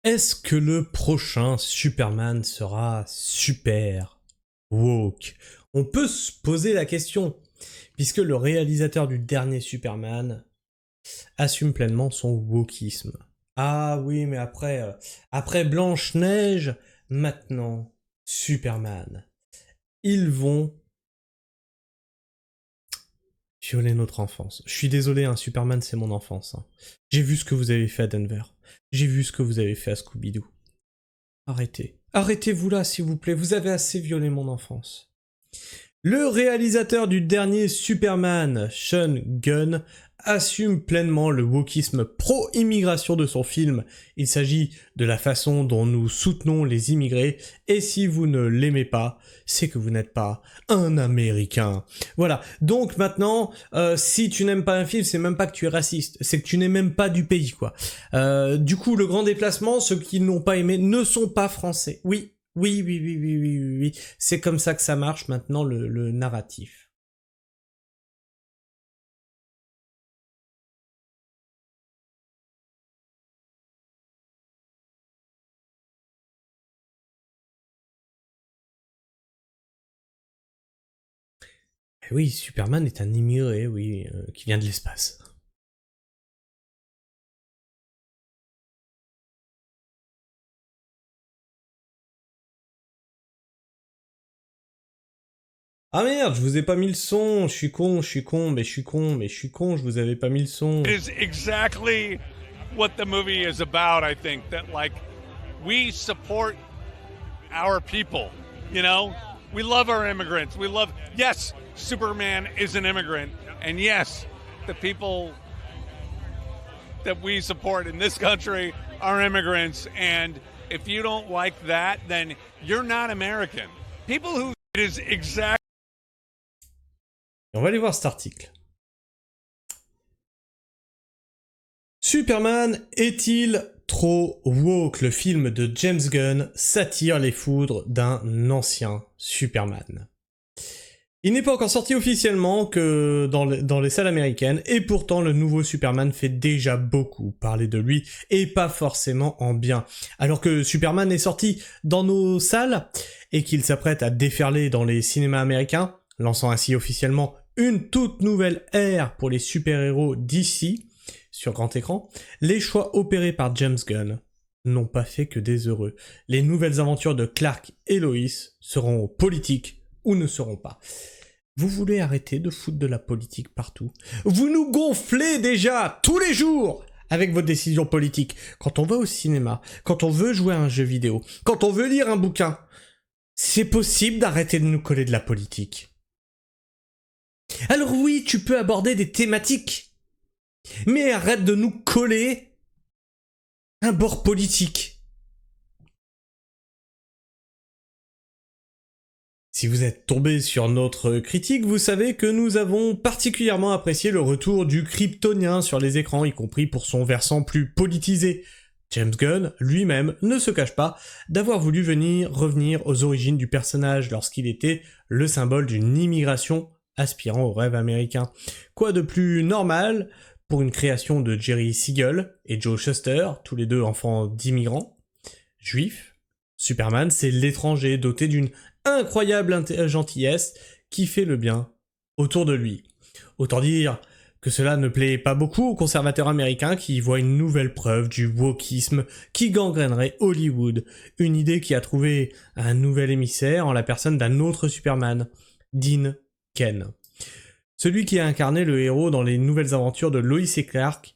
Est-ce que le prochain Superman sera super woke? On peut se poser la question, puisque le réalisateur du dernier Superman assume pleinement son wokisme. Ah oui, mais après Blanche-Neige, maintenant Superman. Ils vont violer notre enfance. Je suis désolé, hein, Superman c'est mon enfance. Hein. J'ai vu ce que vous avez fait à Denver. J'ai vu ce que vous avez fait à Scooby-Doo. Arrêtez. Arrêtez-vous là, s'il vous plaît. Vous avez assez violé mon enfance. Le réalisateur du dernier Superman, Sean Gunn, assume pleinement le wokisme pro-immigration de son film. Il s'agit de la façon dont nous soutenons les immigrés, et si vous ne l'aimez pas, c'est que vous n'êtes pas un Américain. Voilà, donc maintenant, si tu n'aimes pas un film, c'est même pas que tu es raciste, c'est que tu n'es même pas du pays, quoi. Du coup, le grand déplacement, ceux qui n'ont pas aimé ne sont pas français. Oui. Oui. C'est comme ça que ça marche maintenant, le narratif. Et oui, Superman est un immigré, oui, qui vient de l'espace. Ah merde, je vous ai pas mis le son, je suis con, je vous avais pas mis le son. Is exactly what the movie is about, I think, that like we support our people, you know? We love our immigrants. We love, yes, Superman is an immigrant, and yes, the people that we support in this country are immigrants, and if you don't like that, then you're not American. People who it is exact. On va aller voir cet article. Superman est-il trop woke? Le film de James Gunn s'attire les foudres d'un ancien Superman. Il n'est pas encore sorti officiellement que dans les salles américaines, et pourtant le nouveau Superman fait déjà beaucoup parler de lui, et pas forcément en bien. Alors que Superman est sorti dans nos salles, et qu'il s'apprête à déferler dans les cinémas américains, lançant ainsi officiellement une toute nouvelle ère pour les super-héros d'ici, sur grand écran, les choix opérés par James Gunn n'ont pas fait que des heureux. Les nouvelles aventures de Clark et Lois seront politiques ou ne seront pas. Vous voulez arrêter de foutre de la politique partout? Vous nous gonflez déjà tous les jours avec vos décisions politiques. Quand on va au cinéma, quand on veut jouer à un jeu vidéo, quand on veut lire un bouquin, c'est possible d'arrêter de nous coller de la politique. Alors oui, tu peux aborder des thématiques, mais arrête de nous coller un bord politique. Si vous êtes tombé sur notre critique, vous savez que nous avons particulièrement apprécié le retour du Kryptonien sur les écrans, y compris pour son versant plus politisé. James Gunn, lui-même, ne se cache pas d'avoir voulu revenir aux origines du personnage lorsqu'il était le symbole d'une immigration aspirant au rêve américain. Quoi de plus normal pour une création de Jerry Siegel et Joe Shuster, tous les deux enfants d'immigrants, juifs. Superman, c'est l'étranger doté d'une incroyable gentillesse qui fait le bien autour de lui. Autant dire que cela ne plaît pas beaucoup aux conservateurs américains qui y voient une nouvelle preuve du wokisme qui gangrènerait Hollywood, une idée qui a trouvé un nouvel émissaire en la personne d'un autre Superman, Dean Cain. Celui qui a incarné le héros dans les nouvelles aventures de Lois et Clark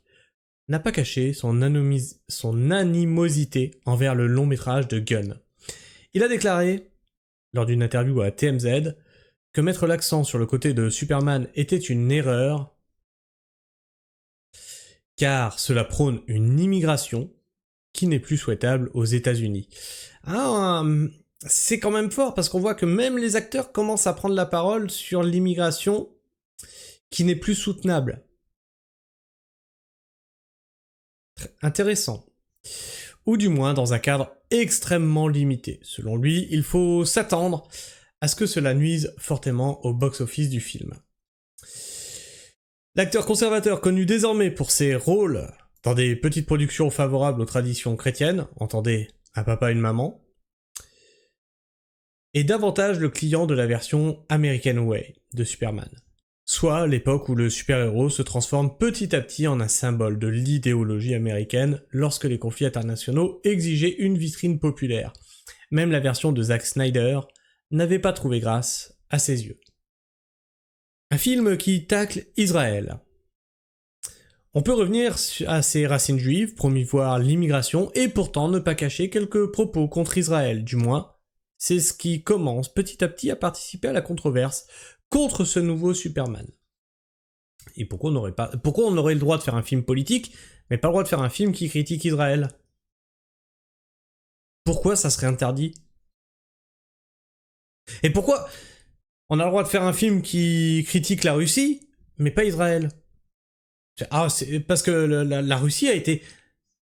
n'a pas caché son animosité envers le long métrage de Gunn. Il a déclaré, lors d'une interview à TMZ, que mettre l'accent sur le côté de Superman était une erreur, car cela prône une immigration qui n'est plus souhaitable aux États-Unis. C'est quand même fort, parce qu'on voit que même les acteurs commencent à prendre la parole sur l'immigration qui n'est plus soutenable. Intéressant. Ou du moins dans un cadre extrêmement limité. Selon lui, il faut s'attendre à ce que cela nuise fortement au box-office du film. L'acteur conservateur connu désormais pour ses rôles dans des petites productions favorables aux traditions chrétiennes, entendez un papa et une maman, est davantage le client de la version American Way de Superman, soit l'époque où le super-héros se transforme petit à petit en un symbole de l'idéologie américaine lorsque les conflits internationaux exigeaient une vitrine populaire. Même la version de Zack Snyder n'avait pas trouvé grâce à ses yeux. Un film qui tacle Israël. On peut revenir à ses racines juives, promouvoir l'immigration et pourtant ne pas cacher quelques propos contre Israël, du moins, c'est ce qui commence petit à petit à participer à la controverse contre ce nouveau Superman. Et pourquoi on aurait le droit de faire un film politique, mais pas le droit de faire un film qui critique Israël? Pourquoi ça serait interdit? Et pourquoi on a le droit de faire un film qui critique la Russie, mais pas Israël? C'est parce que la Russie a été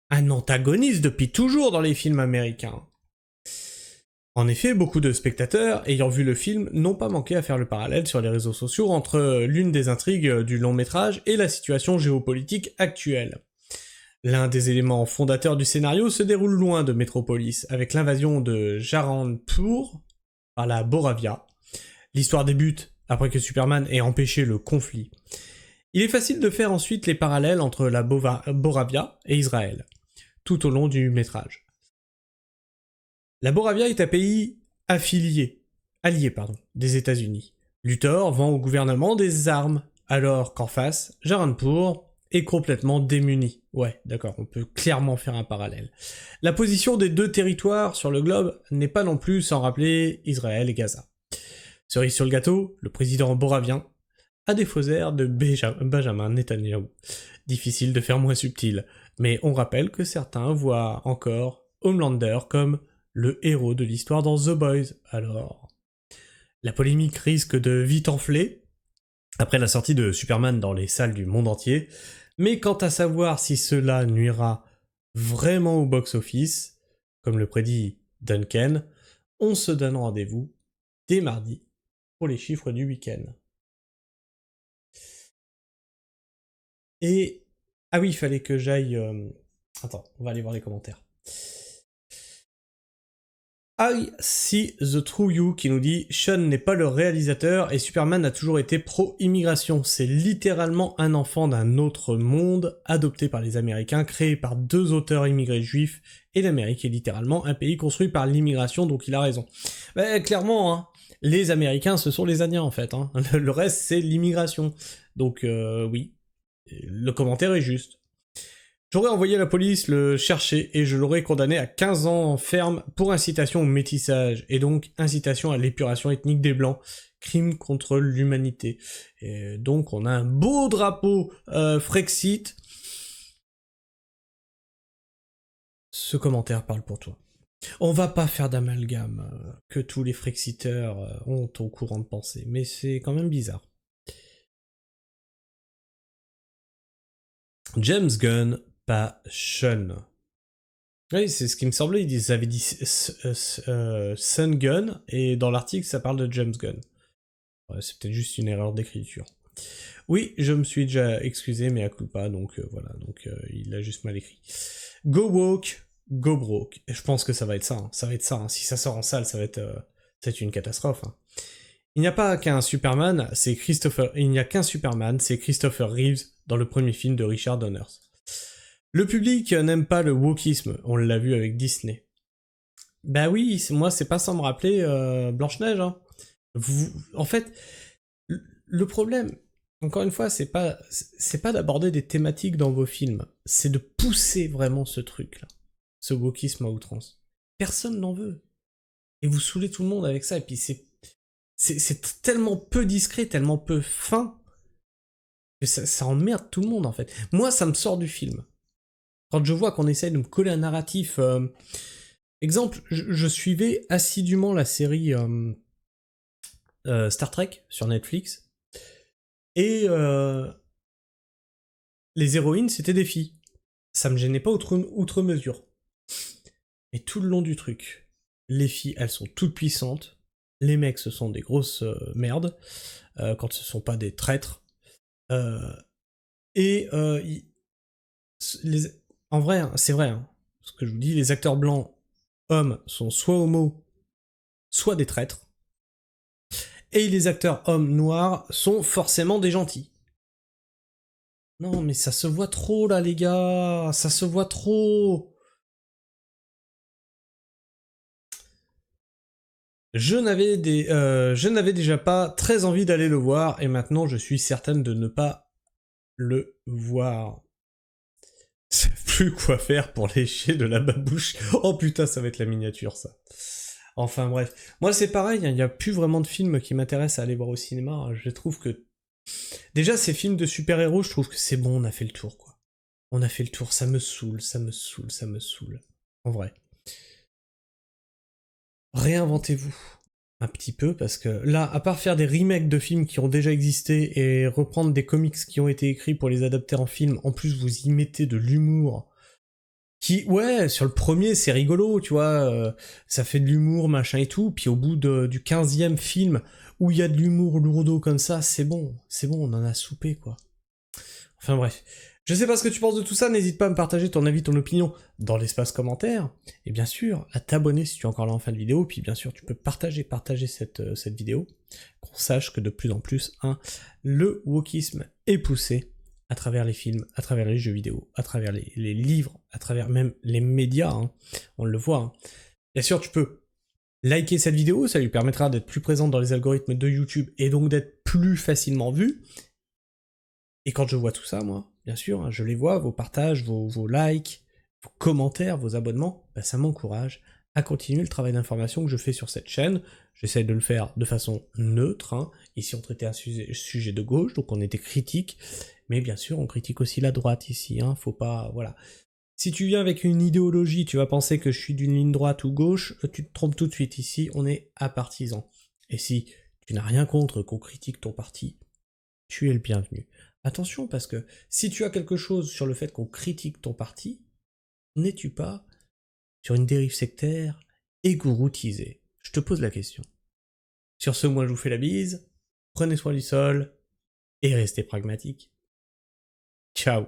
un antagoniste depuis toujours dans les films américains. En effet, beaucoup de spectateurs, ayant vu le film, n'ont pas manqué à faire le parallèle sur les réseaux sociaux entre l'une des intrigues du long métrage et la situation géopolitique actuelle. L'un des éléments fondateurs du scénario se déroule loin de Metropolis, avec l'invasion de Jaranpur par la Boravia. L'histoire débute après que Superman ait empêché le conflit. Il est facile de faire ensuite les parallèles entre la Boravia et Israël, tout au long du métrage. La Boravia est un pays allié des États-Unis. Luthor vend au gouvernement des armes, alors qu'en face, Jaranpur est complètement démuni. Ouais, d'accord, on peut clairement faire un parallèle. La position des deux territoires sur le globe n'est pas non plus sans rappeler Israël et Gaza. Cerise sur le gâteau, le président boravien a des faux airs de Benjamin Netanyahu. Difficile de faire moins subtil, mais on rappelle que certains voient encore Homelander comme le héros de l'histoire dans The Boys. Alors, la polémique risque de vite enfler après la sortie de Superman dans les salles du monde entier, mais quant à savoir si cela nuira vraiment au box-office, comme le prédit Duncan, on se donne rendez-vous dès mardi pour les chiffres du week-end. Et... ah oui, il fallait que j'aille... Attends, on va aller voir les commentaires. I See The True You qui nous dit « Sean n'est pas le réalisateur et Superman a toujours été pro-immigration. C'est littéralement un enfant d'un autre monde, adopté par les Américains, créé par deux auteurs immigrés juifs, et l'Amérique est littéralement un pays construit par l'immigration, donc il a raison. » Clairement, hein, les Américains, ce sont les Indiens en fait. Hein. Le reste, c'est l'immigration. Donc oui, le commentaire est juste. J'aurais envoyé la police le chercher et je l'aurais condamné à 15 ans ferme pour incitation au métissage, et donc incitation à l'épuration ethnique des Blancs, crime contre l'humanité. Et donc on a un beau drapeau Frexit. Ce commentaire parle pour toi. On va pas faire d'amalgame que tous les Frexiteurs ont au courant de pensée, mais c'est quand même bizarre. James Gunn, pas Sean. Oui, c'est ce qui me semblait, ils avaient dit Sun Gunn, et dans l'article ça parle de James Gunn. Ouais, c'est peut-être juste une erreur d'écriture. Oui, je me suis déjà excusé, mais à culpa, donc voilà, donc il a juste mal écrit. Go woke, go broke. Et je pense que ça va être ça, hein. Ça va être ça, hein. Si ça sort en salle, ça va être une catastrophe. Hein. Il n'y a pas qu'un Superman, c'est Christopher Reeves dans le premier film de Richard Donner. Le public n'aime pas le wokisme, on l'a vu avec Disney. Bah oui, moi c'est pas sans me rappeler Blanche-Neige. Hein. En fait, le problème, encore une fois, c'est pas d'aborder des thématiques dans vos films, c'est de pousser vraiment ce truc-là, ce wokisme à outrance. Personne n'en veut. Et vous saoulez tout le monde avec ça, et puis c'est tellement peu discret, tellement peu fin, que ça emmerde tout le monde en fait. Moi, ça me sort du film. Quand je vois qu'on essaye de me coller un narratif... Exemple, je suivais assidûment la série Star Trek sur Netflix, et les héroïnes, c'était des filles. Ça me gênait pas outre mesure. Mais tout le long du truc, les filles, elles sont toutes puissantes, les mecs, ce sont des grosses merdes, quand ce sont pas des traîtres, En vrai, hein, c'est vrai, hein, ce que je vous dis, les acteurs blancs hommes sont soit homo, soit des traîtres. Et les acteurs hommes noirs sont forcément des gentils. Non, mais ça se voit trop là, les gars. Ça se voit trop. Je n'avais déjà pas très envie d'aller le voir, et maintenant je suis certaine de ne pas le voir. Je sais plus quoi faire pour lécher de la babouche. Oh putain, ça va être la miniature, ça. Enfin bref. Moi c'est pareil, il n'y a plus vraiment de films qui m'intéressent à aller voir au cinéma. Je trouve que... Déjà, ces films de super-héros, je trouve que c'est bon, on a fait le tour, quoi. On a fait le tour, ça me saoule, ça me saoule, ça me saoule. En vrai. Réinventez-vous un petit peu, parce que là, à part faire des remakes de films qui ont déjà existé et reprendre des comics qui ont été écrits pour les adapter en film, en plus vous y mettez de l'humour, qui, ouais, sur le premier c'est rigolo, tu vois, ça fait de l'humour, machin et tout, puis au bout du 15e film, où il y a de l'humour lourdeau comme ça, c'est bon, on en a soupé, quoi. Enfin bref. Je sais pas ce que tu penses de tout ça, n'hésite pas à me partager ton avis, ton opinion dans l'espace commentaire, et bien sûr, à t'abonner si tu es encore là en fin de vidéo, puis bien sûr, tu peux partager cette vidéo, qu'on sache que de plus en plus, le wokisme est poussé à travers les films, à travers les jeux vidéo, à travers les livres, à travers même les médias, on le voit. Bien sûr, tu peux liker cette vidéo, ça lui permettra d'être plus présente dans les algorithmes de YouTube, et donc d'être plus facilement vu. Et quand je vois tout ça, moi, bien sûr, je les vois, vos partages, vos likes, vos commentaires, vos abonnements, bah ça m'encourage à continuer le travail d'information que je fais sur cette chaîne. J'essaie de le faire de façon neutre. Ici, on traitait un sujet de gauche, donc on était critique. Mais bien sûr, on critique aussi la droite ici. Faut pas... Voilà. Si tu viens avec une idéologie, tu vas penser que je suis d'une ligne droite ou gauche, tu te trompes tout de suite. Ici, on est à partisans. Et si tu n'as rien contre qu'on critique ton parti, tu es le bienvenu. Attention, parce que si tu as quelque chose sur le fait qu'on critique ton parti, n'es-tu pas sur une dérive sectaire et gouroutisée? Je te pose la question. Sur ce, moi je vous fais la bise, prenez soin du sol, et restez pragmatiques. Ciao.